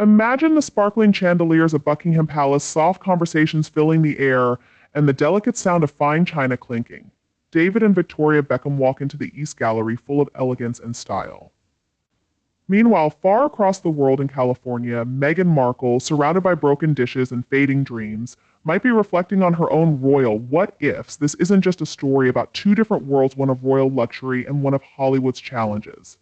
Imagine the sparkling chandeliers of Buckingham Palace, soft conversations filling the air, and the delicate sound of fine china clinking. David and Victoria Beckham walk into the East Gallery full of elegance and style. Meanwhile, far across the world in California, Meghan Markle, surrounded by broken dishes and fading dreams, might be reflecting on her own royal what-ifs. This isn't just a story about two different worlds, one of royal luxury and one of Hollywood's challenges.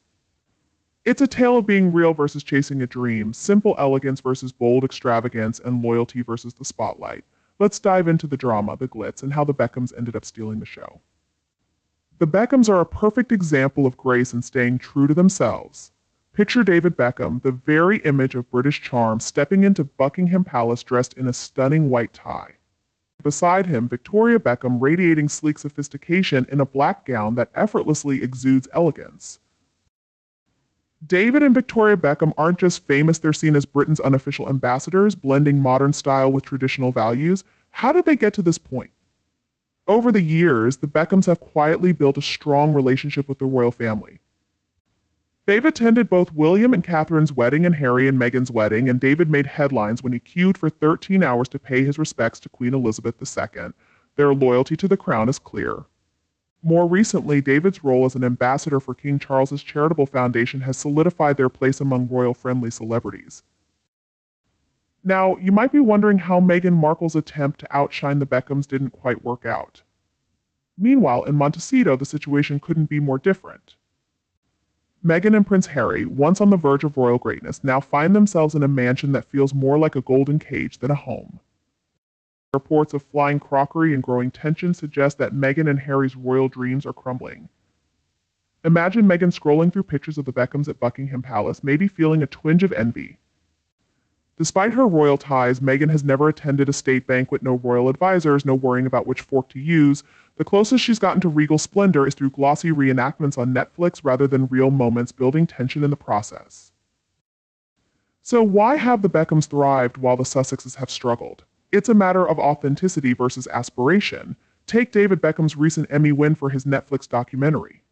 It's a tale of being real versus chasing a dream, simple elegance versus bold extravagance, and loyalty versus the spotlight. Let's dive into the drama, the glitz, and how the Beckhams ended up stealing the show. The Beckhams are a perfect example of grace and staying true to themselves. Picture David Beckham, the very image of British charm, stepping into Buckingham Palace dressed in a stunning white tie. Beside him, Victoria Beckham radiating sleek sophistication in a black gown that effortlessly exudes elegance. David and Victoria Beckham aren't just famous, they're seen as Britain's unofficial ambassadors, blending modern style with traditional values. How did they get to this point? Over the years, the Beckhams have quietly built a strong relationship with the royal family. They've attended both William and Catherine's wedding and Harry and Meghan's wedding, and David made headlines when he queued for 13 hours to pay his respects to Queen Elizabeth II. Their loyalty to the crown is clear. More recently, David's role as an ambassador for King Charles's charitable foundation has solidified their place among royal-friendly celebrities. Now, you might be wondering how Meghan Markle's attempt to outshine the Beckhams didn't quite work out. Meanwhile, in Montecito, the situation couldn't be more different. Meghan and Prince Harry, once on the verge of royal greatness, now find themselves in a mansion that feels more like a golden cage than a home. Reports of flying crockery and growing tension suggest that Meghan and Harry's royal dreams are crumbling. Imagine Meghan scrolling through pictures of the Beckhams at Buckingham Palace, maybe feeling a twinge of envy. Despite her royal ties, Meghan has never attended a state banquet, no royal advisors, no worrying about which fork to use. The closest she's gotten to regal splendor is through glossy reenactments on Netflix rather than real moments, building tension in the process. So why have the Beckhams thrived while the Sussexes have struggled? It's a matter of authenticity versus aspiration. Take David Beckham's recent Emmy win for his Netflix documentary.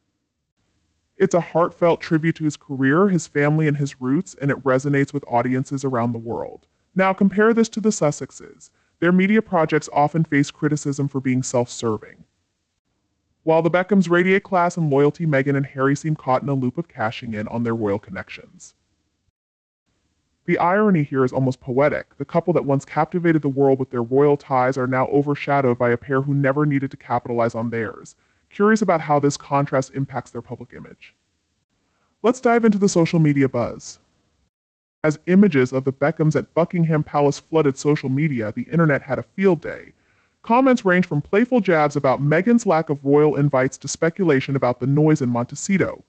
It's a heartfelt tribute to his career, his family, and his roots, and it resonates with audiences around the world. Now compare this to the Sussexes. Their media projects often face criticism for being self-serving. While the Beckhams radiate class and loyalty, Meghan and Harry seem caught in a loop of cashing in on their royal connections. The irony here is almost poetic. The couple that once captivated the world with their royal ties are now overshadowed by a pair who never needed to capitalize on theirs. Curious about how this contrast impacts their public image. Let's dive into the social media buzz. As images of the Beckhams at Buckingham Palace flooded social media, the internet had a field day. Comments range from playful jabs about Meghan's lack of royal invites to speculation about the noise in Montecito.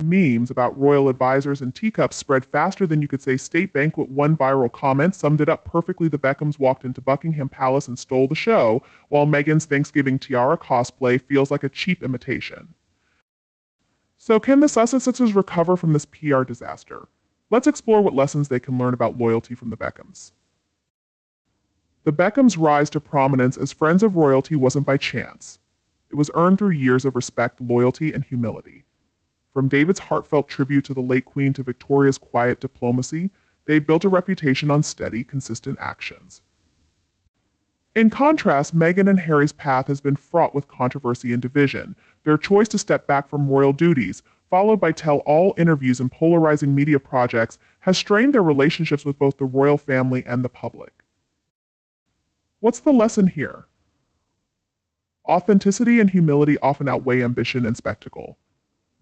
Memes about royal advisors and teacups spread faster than you could say state banquet. One viral comment summed it up perfectly. The Beckhams walked into Buckingham Palace and stole the show, while Meghan's Thanksgiving tiara cosplay feels like a cheap imitation. So can the Sussexes recover from this PR disaster? Let's explore what lessons they can learn about loyalty from the Beckhams. The Beckhams' rise to prominence as friends of royalty wasn't by chance. It was earned through years of respect, loyalty, and humility. From David's heartfelt tribute to the late Queen to Victoria's quiet diplomacy, they built a reputation on steady, consistent actions. In contrast, Meghan and Harry's path has been fraught with controversy and division. Their choice to step back from royal duties, followed by tell-all interviews and polarizing media projects, has strained their relationships with both the royal family and the public. What's the lesson here? Authenticity and humility often outweigh ambition and spectacle.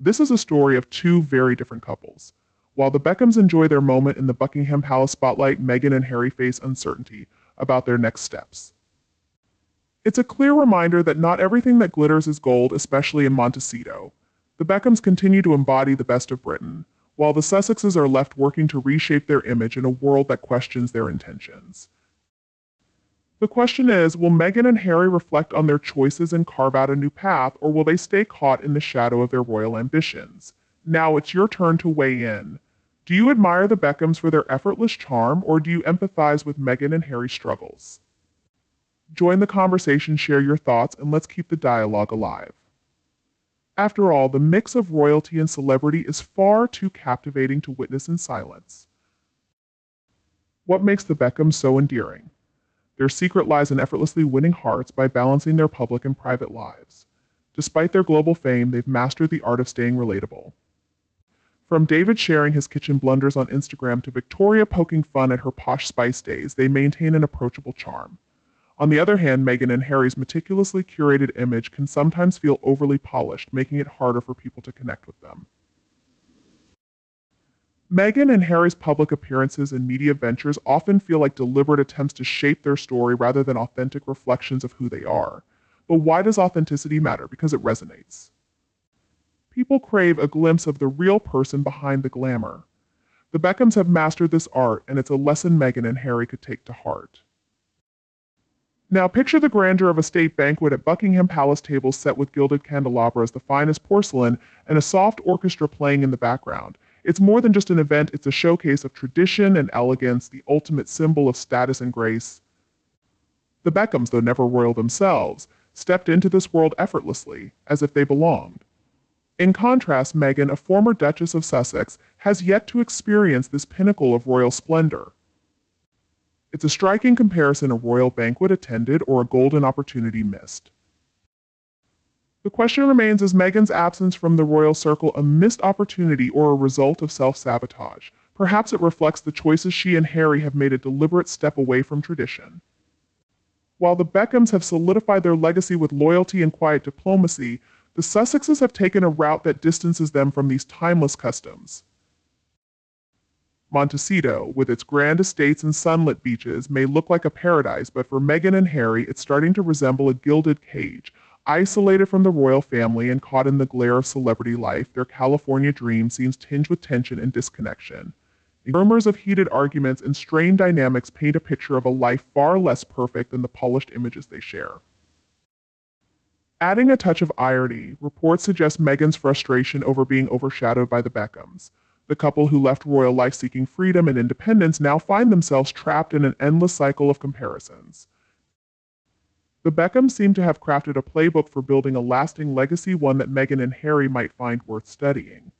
This is a story of two very different couples. While the Beckhams enjoy their moment in the Buckingham Palace spotlight, Meghan and Harry face uncertainty about their next steps. It's a clear reminder that not everything that glitters is gold, especially in Montecito. The Beckhams continue to embody the best of Britain, while the Sussexes are left working to reshape their image in a world that questions their intentions. The question is, will Meghan and Harry reflect on their choices and carve out a new path, or will they stay caught in the shadow of their royal ambitions? Now it's your turn to weigh in. Do you admire the Beckhams for their effortless charm, or do you empathize with Meghan and Harry's struggles? Join the conversation, share your thoughts, and let's keep the dialogue alive. After all, the mix of royalty and celebrity is far too captivating to witness in silence. What makes the Beckhams so endearing? Their secret lies in effortlessly winning hearts by balancing their public and private lives. Despite their global fame, they've mastered the art of staying relatable. From David sharing his kitchen blunders on Instagram to Victoria poking fun at her posh spice days, they maintain an approachable charm. On the other hand, Meghan and Harry's meticulously curated image can sometimes feel overly polished, making it harder for people to connect with them. Meghan and Harry's public appearances and media ventures often feel like deliberate attempts to shape their story rather than authentic reflections of who they are. But why does authenticity matter? Because it resonates. People crave a glimpse of the real person behind the glamour. The Beckhams have mastered this art, and it's a lesson Meghan and Harry could take to heart. Now picture the grandeur of a state banquet at Buckingham Palace tables set with gilded candelabras, the finest porcelain, and a soft orchestra playing in the background. It's more than just an event, it's a showcase of tradition and elegance, the ultimate symbol of status and grace. The Beckhams, though never royal themselves, stepped into this world effortlessly, as if they belonged. In contrast, Meghan, a former Duchess of Sussex, has yet to experience this pinnacle of royal splendor. It's a striking comparison: a royal banquet attended or a golden opportunity missed. The question remains, is Meghan's absence from the royal circle a missed opportunity or a result of self-sabotage? Perhaps it reflects the choices she and Harry have made, a deliberate step away from tradition. While the Beckhams have solidified their legacy with loyalty and quiet diplomacy, the Sussexes have taken a route that distances them from these timeless customs. Montecito, with its grand estates and sunlit beaches, may look like a paradise, but for Meghan and Harry, it's starting to resemble a gilded cage. Isolated from the royal family and caught in the glare of celebrity life, their California dream seems tinged with tension and disconnection. Murmurs of heated arguments and strained dynamics paint a picture of a life far less perfect than the polished images they share. Adding a touch of irony, reports suggest Meghan's frustration over being overshadowed by the Beckhams. The couple who left royal life seeking freedom and independence now find themselves trapped in an endless cycle of comparisons. The Beckhams seem to have crafted a playbook for building a lasting legacy, one that Meghan and Harry might find worth studying.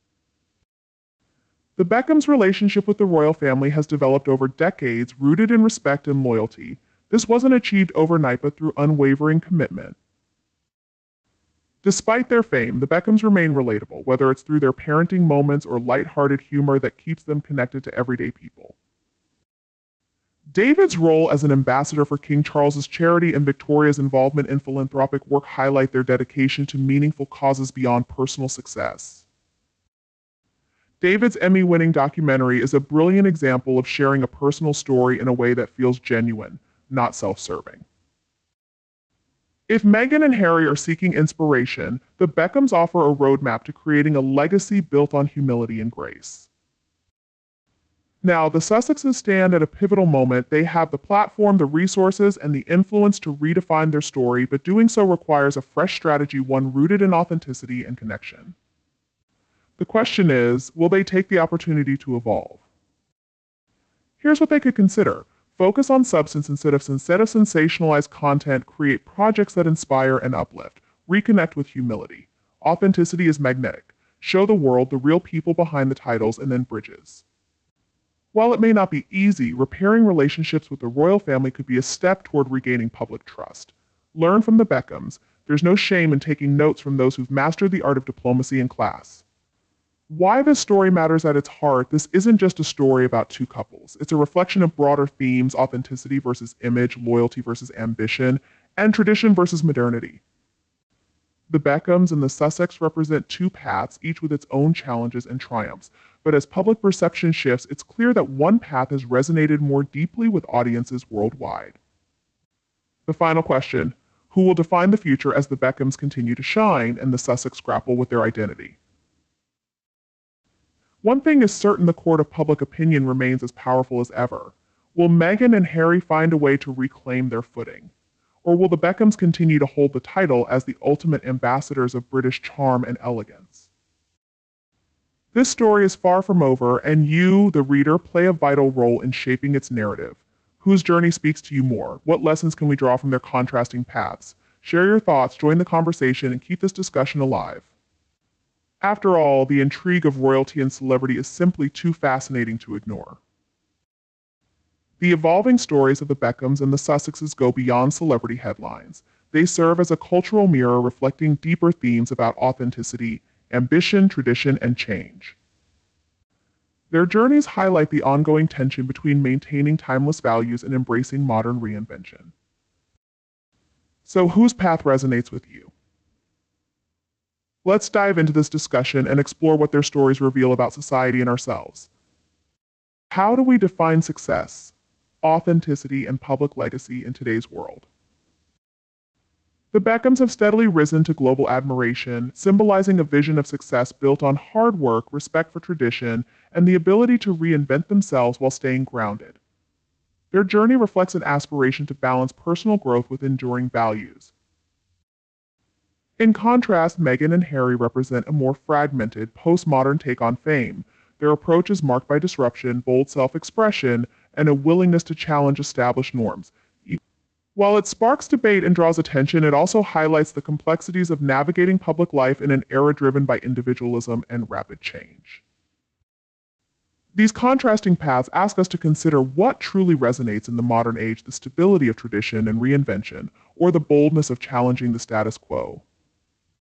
The Beckhams' relationship with the royal family has developed over decades, rooted in respect and loyalty. This wasn't achieved overnight, but through unwavering commitment. Despite their fame, the Beckhams remain relatable, whether it's through their parenting moments or light-hearted humor that keeps them connected to everyday people. David's role as an ambassador for King Charles's charity and Victoria's involvement in philanthropic work highlight their dedication to meaningful causes beyond personal success. David's Emmy-winning documentary is a brilliant example of sharing a personal story in a way that feels genuine, not self-serving. If Meghan and Harry are seeking inspiration, the Beckhams offer a roadmap to creating a legacy built on humility and grace. Now, the Sussexes stand at a pivotal moment. They have the platform, the resources, and the influence to redefine their story, but doing so requires a fresh strategy, one rooted in authenticity and connection. The question is, will they take the opportunity to evolve? Here's what they could consider. Focus on substance instead of sensationalized content. Create projects that inspire and uplift. Reconnect with humility. Authenticity is magnetic. Show the world the real people behind the titles, and then bridges. While it may not be easy, repairing relationships with the royal family could be a step toward regaining public trust. Learn from the Beckhams. There's no shame in taking notes from those who've mastered the art of diplomacy and class. Why this story matters at its heart: this isn't just a story about two couples. It's a reflection of broader themes: authenticity versus image, loyalty versus ambition, and tradition versus modernity. The Beckhams and the Sussex represent two paths, each with its own challenges and triumphs. But as public perception shifts, it's clear that one path has resonated more deeply with audiences worldwide. The final question: who will define the future as the Beckhams continue to shine and the Sussex grapple with their identity? One thing is certain: the court of public opinion remains as powerful as ever. Will Meghan and Harry find a way to reclaim their footing? Or will the Beckhams continue to hold the title as the ultimate ambassadors of British charm and elegance? This story is far from over, and you, the reader, play a vital role in shaping its narrative. Whose journey speaks to you more? What lessons can we draw from their contrasting paths? Share your thoughts, join the conversation, and keep this discussion alive. After all, the intrigue of royalty and celebrity is simply too fascinating to ignore. The evolving stories of the Beckhams and the Sussexes go beyond celebrity headlines. They serve as a cultural mirror reflecting deeper themes about authenticity, ambition, tradition, and change. Their journeys highlight the ongoing tension between maintaining timeless values and embracing modern reinvention. So, whose path resonates with you? Let's dive into this discussion and explore what their stories reveal about society and ourselves. How do we define success, authenticity, and public legacy in today's world? The Beckhams have steadily risen to global admiration, symbolizing a vision of success built on hard work, respect for tradition, and the ability to reinvent themselves while staying grounded. Their journey reflects an aspiration to balance personal growth with enduring values. In contrast, Meghan and Harry represent a more fragmented, postmodern take on fame. Their approach is marked by disruption, bold self-expression, and a willingness to challenge established norms. While it sparks debate and draws attention, it also highlights the complexities of navigating public life in an era driven by individualism and rapid change. These contrasting paths ask us to consider what truly resonates in the modern age: the stability of tradition and reinvention, or the boldness of challenging the status quo.